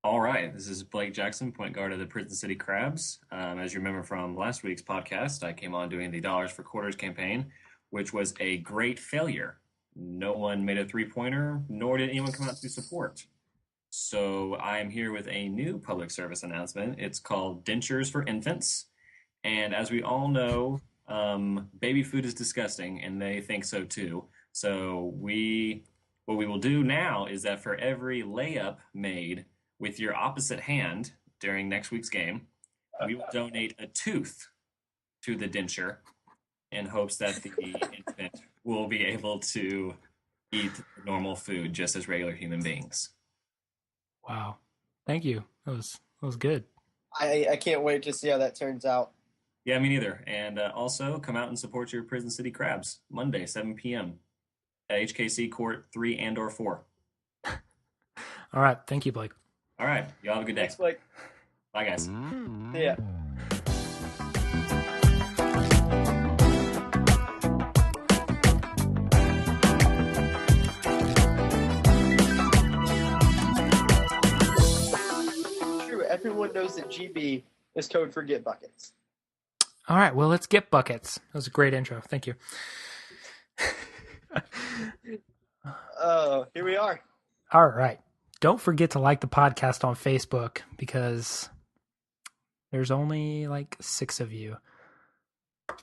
All right, this is Blake Jackson, point guard of the Prison City Crabs. As you remember from last week's podcast, I came on doing the Dollars for Quarters campaign, which was a great failure. No one made a three-pointer, nor did anyone come out to support. So I am here with a new public service announcement. It's called Dentures for Infants. And as we all know, baby food is disgusting, and they think so too. What we will do now is that for every layup made with your opposite hand during next week's game, we will donate a tooth to the denture in hopes that the infant will be able to eat normal food just as regular human beings. Wow. Thank you. That was good. I can't wait to see how that turns out. Yeah, me neither. And also come out and support your Prison City Crabs Monday, 7 p.m. at HKC Court 3 and or 4. All right. Thank you, Blake. All right. Y'all have a good day. Thanks, Blake. Bye, guys. Yeah. True. Everyone knows that GB is code for get buckets. All right. Well, let's get buckets. That was a great intro. Thank you. Oh, here we are. All right. Don't forget to like the podcast on Facebook because there's only like 6 of you.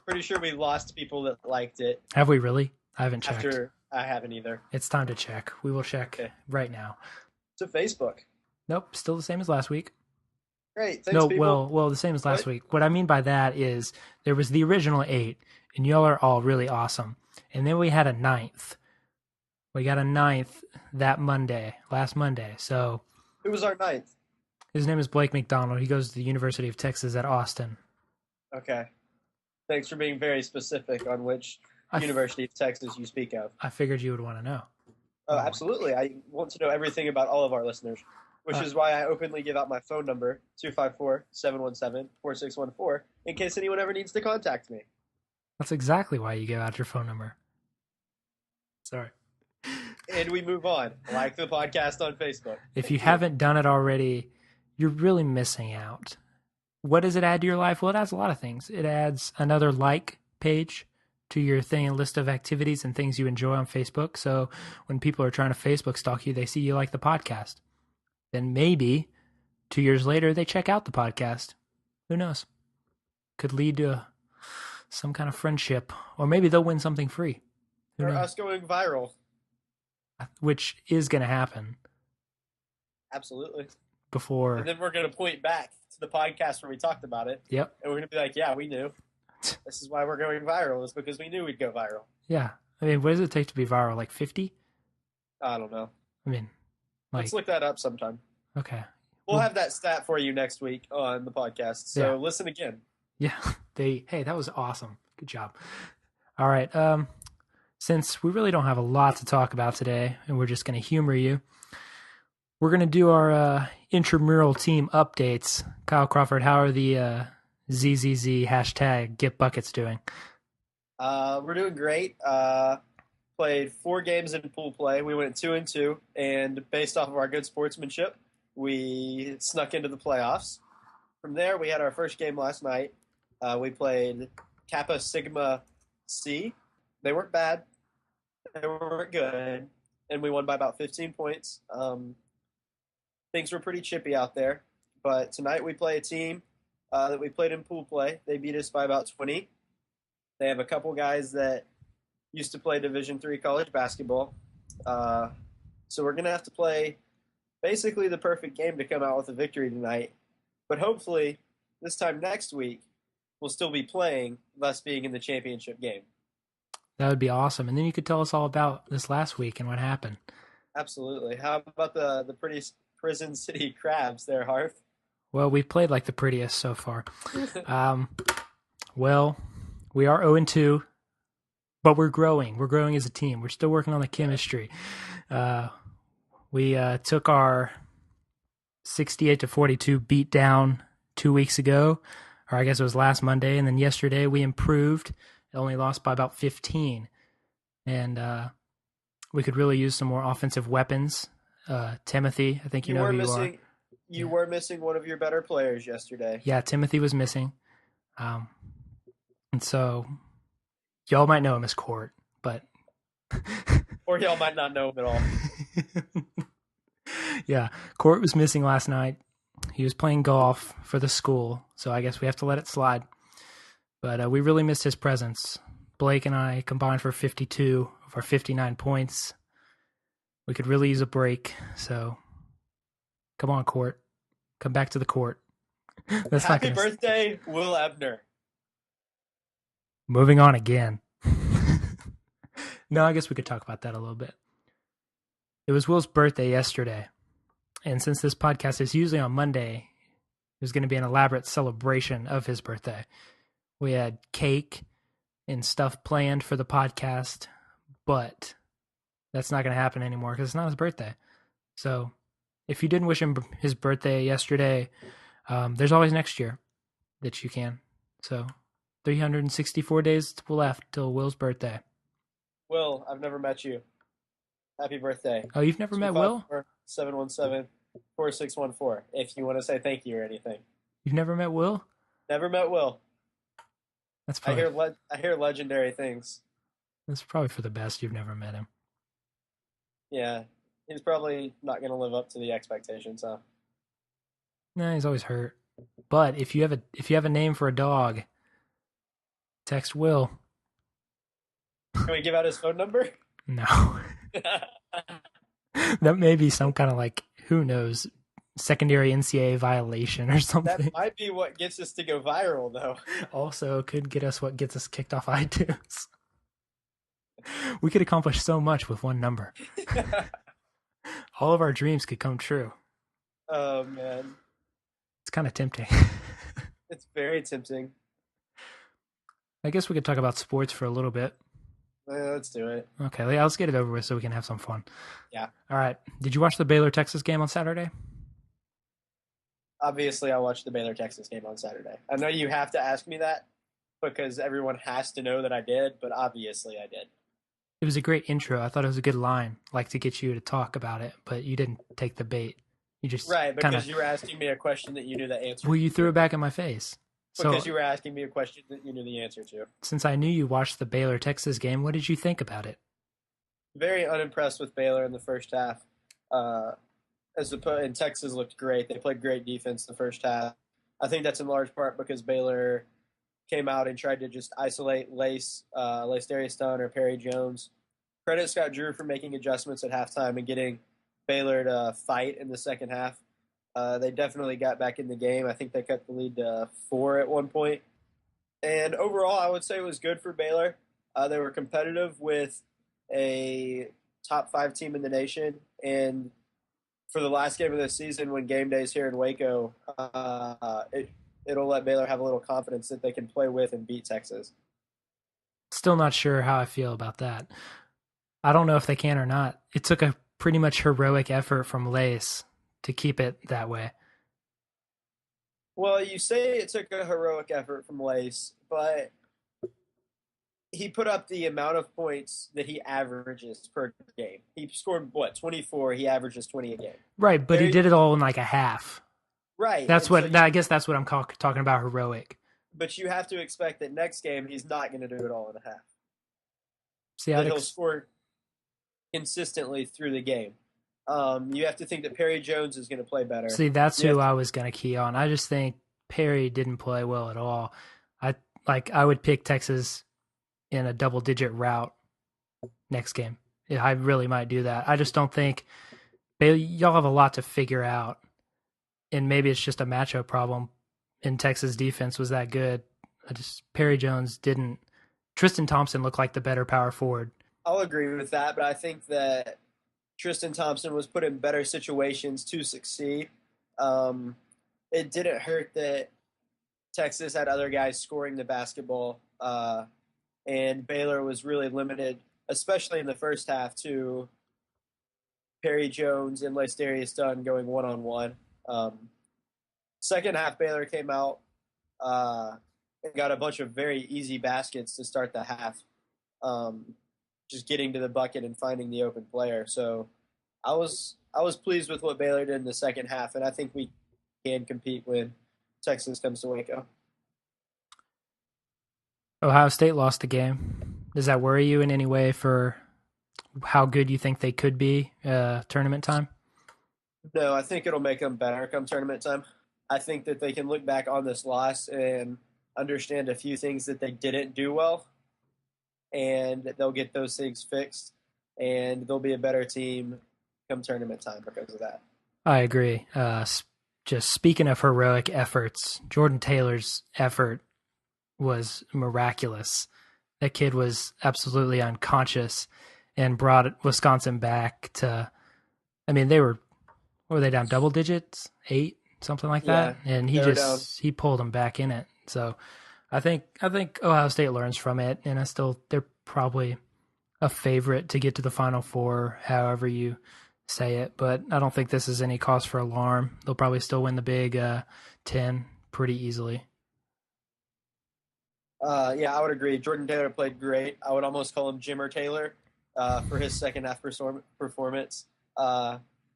Pretty sure we lost people that liked it. Have we really? I haven't checked. After I haven't either. It's time to check. We will check Okay. right now. To Facebook. Nope. Still the same as last week. Great. Thanks, No, people. well, the same as last What? week. What I mean by that is there was the original 8, and y'all are all really awesome. And then we had a 9th. We got a 9th that Monday, last Monday. So Who was our ninth? his name is Blake McDonald. He goes to the University of Texas at Austin. Okay. Thanks for being very specific on which University of Texas you speak of. I figured you would want to know. Oh, absolutely. I want to know everything about all of our listeners, which is why I openly give out my phone number, 254-717-4614, in case anyone ever needs to contact me. That's exactly why you gave out your phone number. Sorry. And we move on, like the podcast on Facebook. If you haven't done it already, you're really missing out. What does it add to your life? Well, it adds a lot of things. It adds another like page to your thing, a list of activities and things you enjoy on Facebook. So when people are trying to Facebook stalk you, they see you like the podcast. Then maybe 2 years later, they check out the podcast. Who knows? Could lead to some kind of friendship, or maybe they'll win something free. Who Or knows? us going viral. Which is going to happen Absolutely. before. And then we're going to point back to the podcast where we talked about it, Yep. and we're going to be like, yeah, we knew. This is why we're going viral, is because we knew we'd go viral. Yeah. I mean, what does it take to be viral? Like 50? I don't know. I mean, like, Let's look that up sometime. okay. We'll have that stat for you next week on the podcast. So Yeah. listen again. Yeah. Hey, that was awesome. Good job. All right. Since we really don't have a lot to talk about today, and we're just going to humor you, we're going to do our intramural team updates. Kyle Crawford, how are the ZZZ hashtag Get Buckets doing? We're doing great. Played 4 games in pool play. We went 2-2, and based off of our good sportsmanship, we snuck into the playoffs. From there, we had our first game last night. We played Kappa Sigma C. They weren't bad. They weren't good. And we won by about 15 points. Things were pretty chippy out there. But tonight we play a team that we played in pool play. They beat us by about 20. They have a couple guys that used to play Division III college basketball. So we're going to have to play basically the perfect game to come out with a victory tonight. But hopefully, this time next week, we'll still be playing, thus being in the championship game. That would be awesome. And then you could tell us all about this last week and what happened. Absolutely. How about the pretty Prison City Crabs there, Harv? Well, we played like the prettiest so far. Well, we are 0-2, but we're growing. We're growing as a team. We're still working on the chemistry. We took our 68-42 beat down 2 weeks ago, or I guess it was last Monday, and then yesterday we improved. It only lost by about 15, and we could really use some more offensive weapons. Timothy, I think you know who you are. You were missing one of your better players yesterday. Yeah, Timothy was missing. And so y'all might know him as Court, but Or y'all might not know him at all. Yeah, Court was missing last night. He was playing golf for the school, so I guess we have to let it slide. But we really missed his presence. Blake and I combined for 52 of our 59 points. We could really use a break, so come on, Court. Come back to the court. That's Happy birthday, Will Ebner. Moving on again. No, I guess we could talk about that a little bit. It was Will's birthday yesterday, and since this podcast is usually on Monday, it was going to be an elaborate celebration of his birthday. We had cake and stuff planned for the podcast, but that's not going to happen anymore because it's not his birthday. So if you didn't wish him his birthday yesterday, there's always next year that you can. So 364 days left till Will's birthday. Will, I've never met you. Happy birthday. Oh, you've never met Will? 717-4614 if you want to say thank you or anything. You've never met Will? Never met Will. That's probably, I hear legendary things. That's probably for the best you've never met him. Yeah, he's probably not going to live up to the expectations, huh? No, he's always hurt. But if you have a name for a dog, text Will. Can we give out his phone number? No. That may be some kind of like, who knows, secondary NCAA violation or something. That might be what gets us to go viral, though. Also, could get us what gets us kicked off iTunes. We could accomplish so much with one number. All of our dreams could come true. Oh, man. It's kind of tempting. It's very tempting. I guess we could talk about sports for a little bit. Let's do it. Okay, let's get it over with so we can have some fun. Yeah. All right. Did you watch the Baylor-Texas game on Saturday? Obviously, I watched the Baylor-Texas game on Saturday. I know you have to ask me that because everyone has to know that I did, but obviously I did. It was a great intro. I thought it was a good line, like to get you to talk about it, but you didn't take the bait. You just right, because you were asking me a question that you knew the answer to. Well, you threw it back in my face. Because you were asking me a question that you knew the answer to. Since I knew you watched the Baylor-Texas game, what did you think about it? Very unimpressed with Baylor in the first half. And Texas looked great. They played great defense the first half. I think that's in large part because Baylor came out and tried to just isolate Lace Darius Dunn or Perry Jones. Credit Scott Drew for making adjustments at halftime and getting Baylor to fight in the second half. They definitely got back in the game. I think they cut the lead to 4 at one point. And overall, I would say it was good for Baylor. They were competitive with a top 5 team in the nation. And for the last game of the season, when game day is here in Waco, it'll let Baylor have a little confidence that they can play with and beat Texas. Still not sure how I feel about that. I don't know if they can or not. It took a pretty much heroic effort from Lace to keep it that way. Well, you say it took a heroic effort from Lace, but he put up the amount of points that he averages per game. He scored, 24? He averages 20 a game. Right, but he did it all in like a half. Right. I guess that's what I'm talking about, heroic. But you have to expect that next game he's not going to do it all in a half. See, he'll score consistently through the game. You have to think that Perry Jones is going to play better. See, that's who I was going to key on. I just think Perry didn't play well at all. I would pick Texas in a double-digit rout next game. I really might do that. I just don't think y'all have a lot to figure out, and maybe it's just a matchup problem. And Texas defense was that good. Perry Jones didn't. Tristan Thompson looked like the better power forward. I'll agree with that, but I think that Tristan Thompson was put in better situations to succeed. It didn't hurt that Texas had other guys scoring the basketball, and Baylor was really limited, especially in the first half, to Perry Jones and Lace Darius Dunn going one-on-one. Second half, Baylor came out and got a bunch of very easy baskets to start the half. Just getting to the bucket and finding the open player. So I was pleased with what Baylor did in the second half, and I think we can compete when Texas comes to Waco. Ohio State lost the game. Does that worry you in any way for how good you think they could be tournament time? No, I think it'll make them better come tournament time. I think that they can look back on this loss and understand a few things that they didn't do well, and they'll get those things fixed, and they'll be a better team come tournament time because of that. I agree. Just speaking of heroic efforts, Jordan Taylor's effort was miraculous. That kid was absolutely unconscious and brought Wisconsin back to, I mean, what were they down double digits? 8, something like that? Yeah, And he pulled them back in it. So I think Ohio State learns from it, and they're probably a favorite to get to the Final Four, however you say it. But I don't think this is any cause for alarm. They'll probably still win the Big 10 pretty easily. Yeah, I would agree. Jordan Taylor played great. I would almost call him Jimmer Taylor for his second half performance.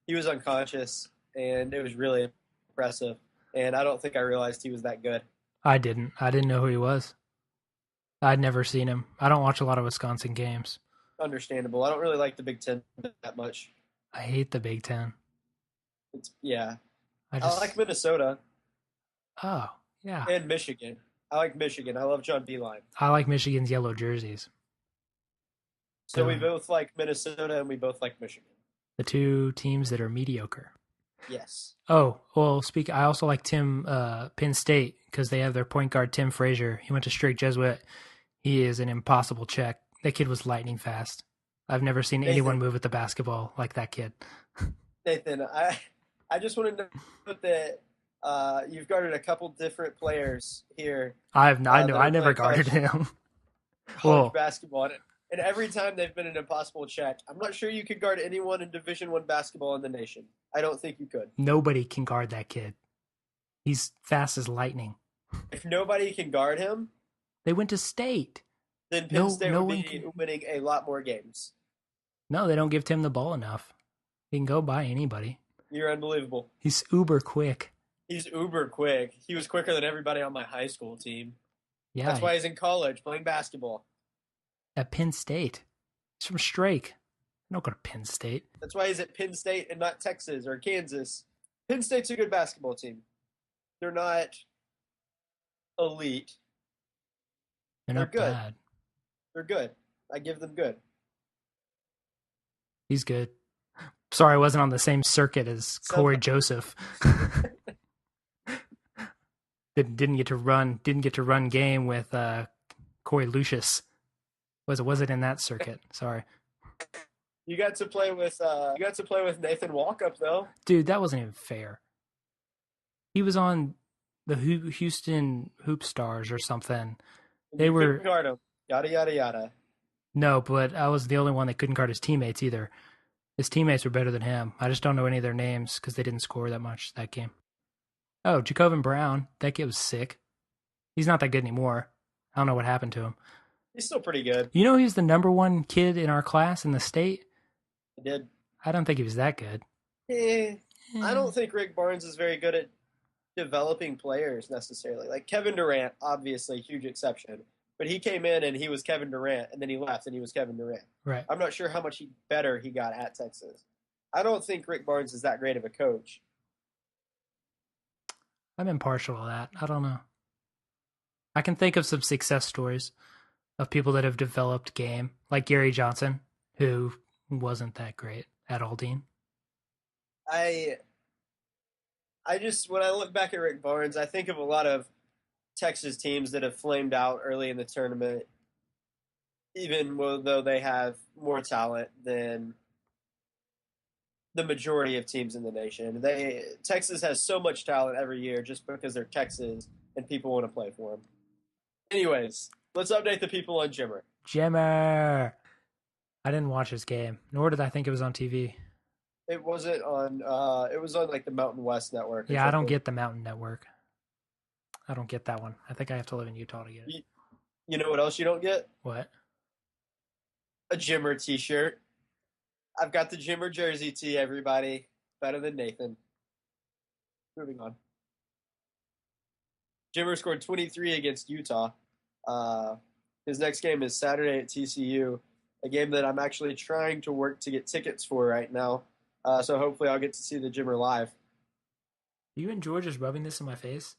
He was unconscious, and it was really impressive. And I don't think I realized he was that good. I didn't know who he was. I'd never seen him. I don't watch a lot of Wisconsin games. Understandable. I don't really like the Big Ten that much. I hate the Big Ten. I like Minnesota. Oh, yeah. And Michigan. I like Michigan. I love John Beilein. I like Michigan's yellow jerseys. So we both like Minnesota and we both like Michigan. The two teams that are mediocre. Yes. Oh, well, I also like Penn State, because they have their point guard, Tim Frazier. He went to Strake Jesuit. He is an impossible check. That kid was lightning fast. I've never seen anyone move at the basketball like that kid. Nathan, I just want to note that you've guarded a couple different players here. I never guarded him. College basketball, and every time they've been an impossible check. I'm not sure you could guard anyone in Division I basketball in the nation. I don't think you could. Nobody can guard that kid. He's fast as lightning. If nobody can guard him, they went to state. Then Penn State would be winning a lot more games. No, they don't give Tim the ball enough. He can go by anybody. You're unbelievable. He's uber quick. He's uber quick. He was quicker than everybody on my high school team. Yeah. That's why he's in college playing basketball. At Penn State. He's from Strake. Don't go to Penn State. That's why he's at Penn State and not Texas or Kansas. Penn State's a good basketball team. They're not elite. They're not good. Bad. They're good. I give them good. He's good. Sorry, I wasn't on the same circuit as Corey Joseph. Didn't get to run game with Corey Lucius. Was it in that circuit? Sorry. You got to play with Nathan Walkup though. Dude, that wasn't even fair. He was on the Houston Hoop Stars or something. They were guard him. Yada yada yada. No, but I was the only one that couldn't guard his teammates either. His teammates were better than him. I just don't know any of their names because they didn't score that much that game. Oh, Jacobin Brown. That kid was sick. He's not that good anymore. I don't know what happened to him. He's still pretty good. You know, he's the number one kid in our class in the state. I did. I don't think he was that good. I don't think Rick Barnes is very good at developing players necessarily. Like Kevin Durant, obviously, huge exception. But he came in and he was Kevin Durant, and then he left and he was Kevin Durant. Right. I'm not sure how much better he got at Texas. I don't think Rick Barnes is that great of a coach. I'm impartial to that. I don't know. I can think of some success stories of people that have developed game, like Gary Johnson, who wasn't that great at Aldine. I just, when I look back at Rick Barnes, I think of a lot of Texas teams that have flamed out early in the tournament, even though they have more talent than the majority of teams in the nation. Texas has so much talent every year just because they're Texas and people want to play for them. Anyways, let's update the people on Jimmer. Jimmer! I didn't watch his game, nor did I think it was on TV. It wasn't on, it was on like the Mountain West Network. Yeah, I don't get the Mountain Network. I don't get that one. I think I have to live in Utah to get it. You know what else you don't get? What? A Jimmer t-shirt. I've got the Jimmer jersey tee, everybody. Better than Nathan. Moving on. Jimmer scored 23 against Utah. His next game is Saturday at TCU, a game that I'm actually trying to work to get tickets for right now. So hopefully I'll get to see the Jimmer live. You enjoy just rubbing this in my face?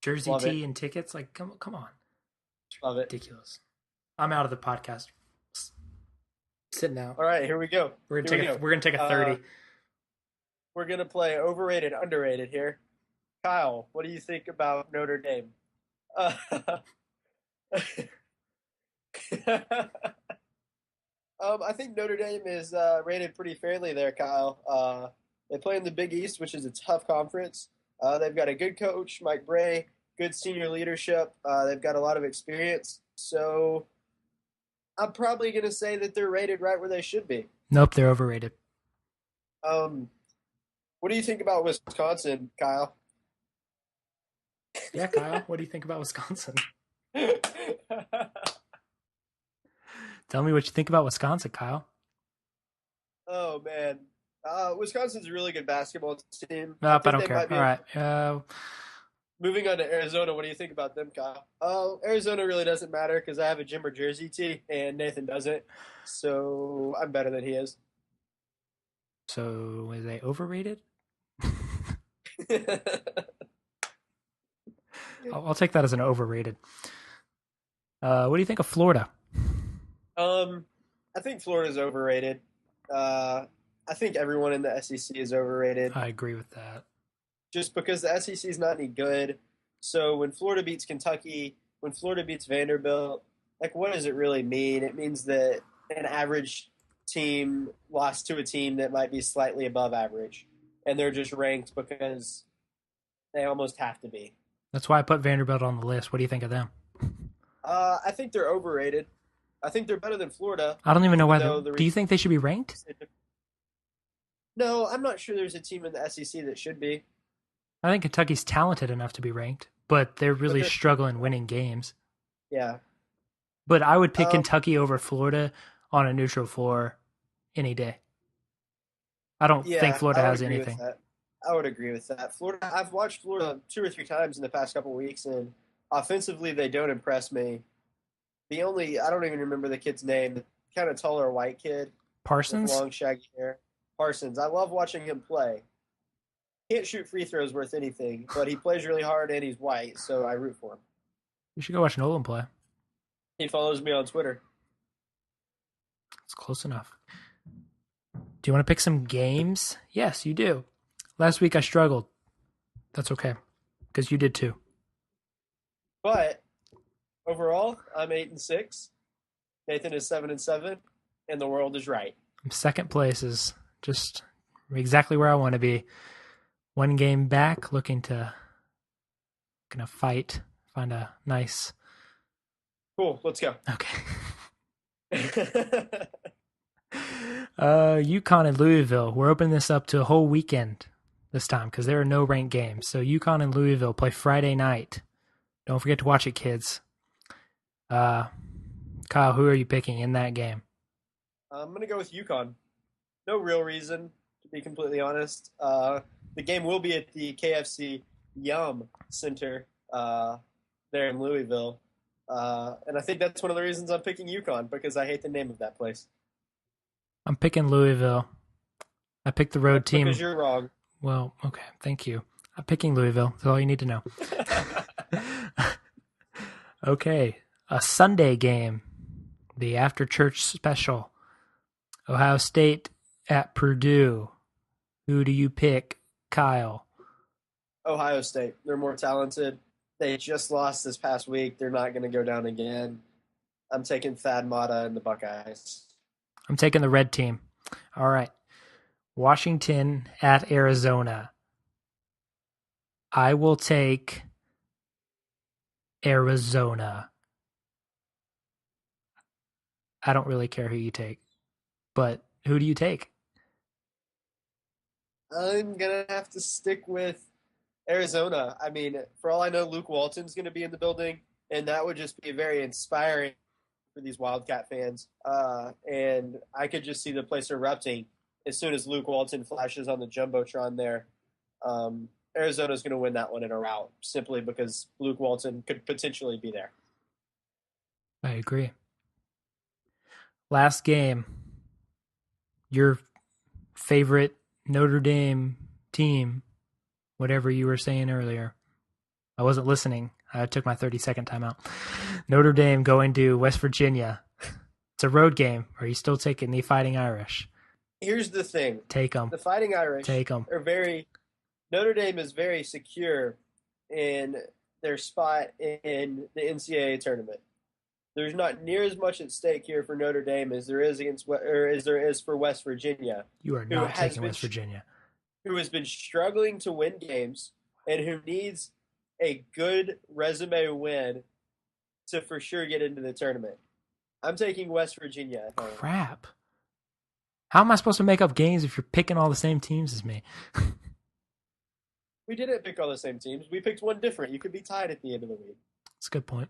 Jersey Love tee it. and tickets? Like, come on. Love it. Ridiculous. I'm out of the podcast. Sitting out. All right, here we go. We're gonna take a 30. We're gonna play overrated, underrated here. Kyle, what do you think about Notre Dame? I think Notre Dame is rated pretty fairly there, Kyle. They play in the Big East, which is a tough conference. They've got a good coach, Mike Bray, good senior leadership. They've got a lot of experience. So I'm probably going to say that they're rated right where they should be. Nope, they're overrated. What do you think about Wisconsin, Kyle? Yeah, Kyle, what do you think about Wisconsin? Tell me what you think about Wisconsin, Kyle. Oh, man. Wisconsin's a really good basketball team. Nope, I don't care. All right. Moving on to Arizona, what do you think about them, Kyle? Arizona really doesn't matter because I have a Jimmer jersey tee and Nathan doesn't. So I'm better than he is. So is they overrated? I'll take that as an overrated. What do you think of Florida? I think Florida's overrated. I think everyone in the SEC is overrated. I agree with that. Just because the SEC is not any good. So when Florida beats Kentucky, when Florida beats Vanderbilt, like what does it really mean? It means that an average team lost to a team that might be slightly above average, and they're just ranked because they almost have to be. That's why I put Vanderbilt on the list. What do you think of them? I think they're overrated. I think they're better than Florida. I don't even know why. Do you think they should be ranked? No, I'm not sure there's a team in the SEC that should be. I think Kentucky's talented enough to be ranked, but they're really struggling winning games. Yeah. But I would pick Kentucky over Florida on a neutral floor any day. I don't think Florida has anything. I would agree with that. Florida. I've watched Florida 2 or 3 times in the past couple of weeks, and offensively they don't impress me. I don't even remember the kid's name, the kind of taller white kid. Parsons? With long shaggy hair. Parsons. I love watching him play. Can't shoot free throws worth anything, but he plays really hard and he's white, so I root for him. You should go watch Nolan play. He follows me on Twitter. It's close enough. Do you want to pick some games? Yes, you do. Last week I struggled. That's okay, because you did too. But overall, I'm 8-6. Nathan is 7-7, and the world is right. Second place is just exactly where I want to be. 1 game back, looking to fight, find a nice. Cool, let's go. Okay. UConn and Louisville. We're opening this up to a whole weekend this time because there are no ranked games. So UConn and Louisville play Friday night. Don't forget to watch it, kids. Kyle, who are you picking in that game? I'm going to go with UConn. No real reason, to be completely honest. The game will be at the KFC Yum Center there in Louisville. And I think that's one of the reasons I'm picking UConn, because I hate the name of that place. I'm picking Louisville. I picked the road team. Because you're wrong. Well, okay, thank you. I'm picking Louisville. That's all you need to know. Okay, a Sunday game, the after church special. Ohio State at Purdue. Who do you pick, Kyle? Ohio State. They're more talented. They just lost this past week. They're not going to go down again. I'm taking Thad Matta and the Buckeyes. I'm taking the red team. All right. Washington at Arizona. I will take Arizona. I don't really care who you take, but who do you take? I'm going to have to stick with Arizona. I mean, for all I know, Luke Walton's going to be in the building, and that would just be very inspiring for these Wildcat fans. And I could just see the place erupting as soon as Luke Walton flashes on the Jumbotron there. Arizona's going to win that one in a rout simply because Luke Walton could potentially be there. I agree. Last game. Your favorite Notre Dame team, whatever you were saying earlier. I wasn't listening. I took my 30-second timeout. Notre Dame going to West Virginia. It's a road game. Are you still taking the Fighting Irish? Here's the thing. Take them. The Fighting Irish Take them. are very – Notre Dame is very secure in their spot in the NCAA tournament. There's not near as much at stake here for Notre Dame as there is for West Virginia. You are not taking West Virginia. Who has been struggling to win games and who needs a good resume win to for sure get into the tournament. I'm taking West Virginia. Crap. How am I supposed to make up games if you're picking all the same teams as me? We didn't pick all the same teams. We picked one different. You could be tied at the end of the week. That's a good point.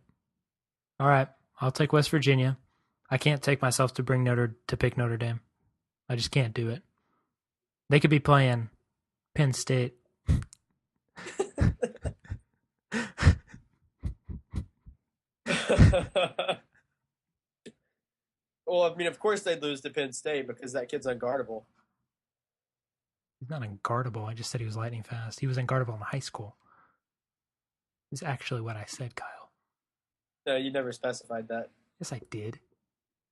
All right. I'll take West Virginia. I can't take myself to pick Notre Dame. I just can't do it. They could be playing Penn State. Well, I mean, of course they'd lose to Penn State because that kid's unguardable. He's not unguardable. I just said he was lightning fast. He was unguardable in high school. Is actually what I said, Kyle. No, you never specified that. Yes, I did.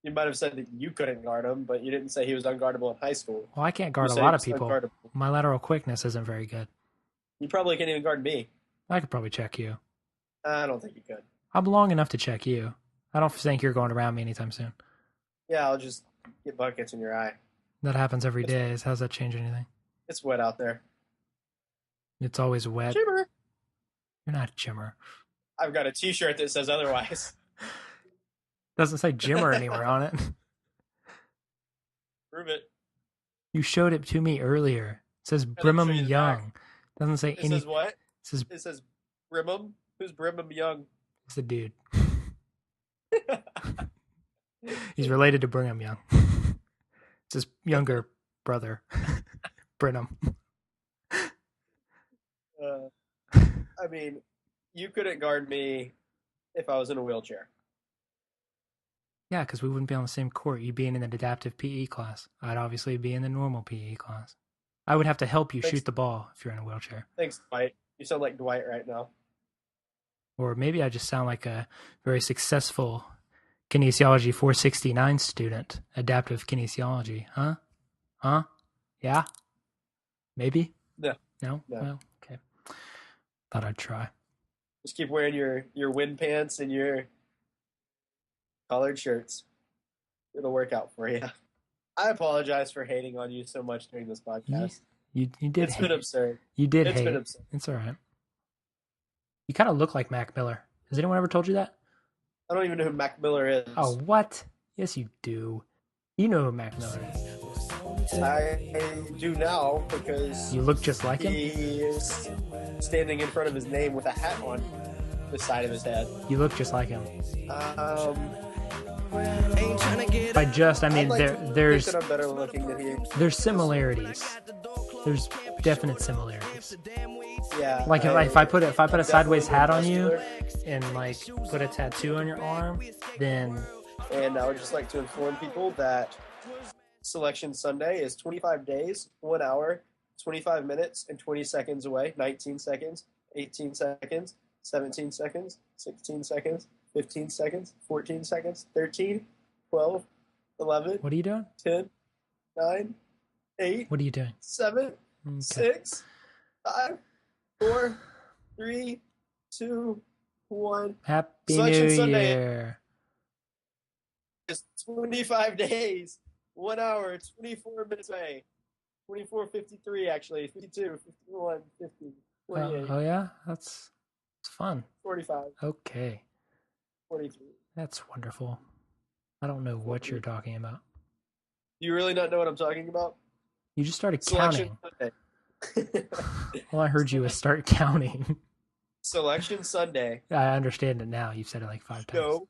You might have said that you couldn't guard him, but you didn't say he was unguardable in high school. Well, I can't guard a lot of people. My lateral quickness isn't very good. You probably can't even guard me. I could probably check you. I don't think you could. I'm long enough to check you. I don't think you're going around me anytime soon. Yeah, I'll just get buckets in your eye. That happens every day. How does that change anything? It's wet out there. It's always wet. Jimmer. You're not a Jimmer. I've got a T-shirt that says otherwise. Doesn't say Jimmer anywhere on it. Prove it. You showed it to me earlier. It says Brimham Young. Doesn't say any. It says what? It says Brimham. Who's Brimham Young? It's a dude. He's related to Brigham Young. It's his younger brother, Brenham. I mean, you couldn't guard me if I was in a wheelchair. Yeah, because we wouldn't be on the same court. You'd be in an adaptive PE class. I'd obviously be in the normal PE class. I would have to help you shoot the ball if you're in a wheelchair. Thanks, Dwight. You sound like Dwight right now. Or maybe I just sound like a very successful kinesiology 469 student. Adaptive kinesiology. Huh? Yeah? Maybe? No. No? Well, okay. Thought I'd try. Just keep wearing your wind pants and your collared shirts. It'll work out for you. I apologize for hating on you so much during this podcast. You did. It's been absurd. You did hate. It's been absurd. It's all right. You kind of look like Mac Miller. Has anyone ever told you that? I don't even know who Mac Miller is. Oh, what? Yes, you do. You know who Mac Miller is. I do now because you look just like him. He is standing in front of his name with a hat on the side of his head. You look just like him. By just, I mean there's I'm better looking than he. There's similarities. There's definite similarities. Yeah. Like if I put a sideways hat on you and like put a tattoo on your arm, then. And I would just like to inform people that Selection Sunday is 25 days, 1 hour, 25 minutes, and 20 seconds away. 19 seconds, 18 seconds, 17 seconds, 16 seconds, 15 seconds, 14 seconds, 13, 12, 11. What are you doing? 10, 9, 8. What are you doing? 7, 6, 5, 4, 3, 2, 1. Happy Selection New Sunday Year. Is 25 days, 1 hour, 24 minutes away. 24:53 actually, 52, 51, 50, 48. Oh yeah? It's fun. 45. Okay. 43. That's wonderful. I don't know what you're talking about. Do you really not know what I'm talking about? You just started Selection counting. Sunday. All I heard you was start counting. Selection Sunday. I understand it now. You've said it like 5 times.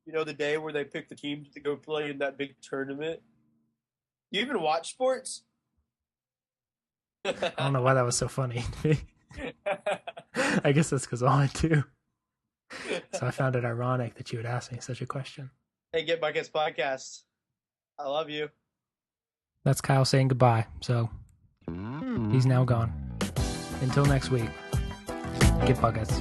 You know the day where they pick the teams to go play in that big tournament? You even watch sports? I don't know why that was so funny. I guess that's because I do. So I found it ironic that you would ask me such a question. Hey, Get Buckets Podcast. I love you. That's Kyle saying goodbye. So he's now gone. Until next week, Get Buckets.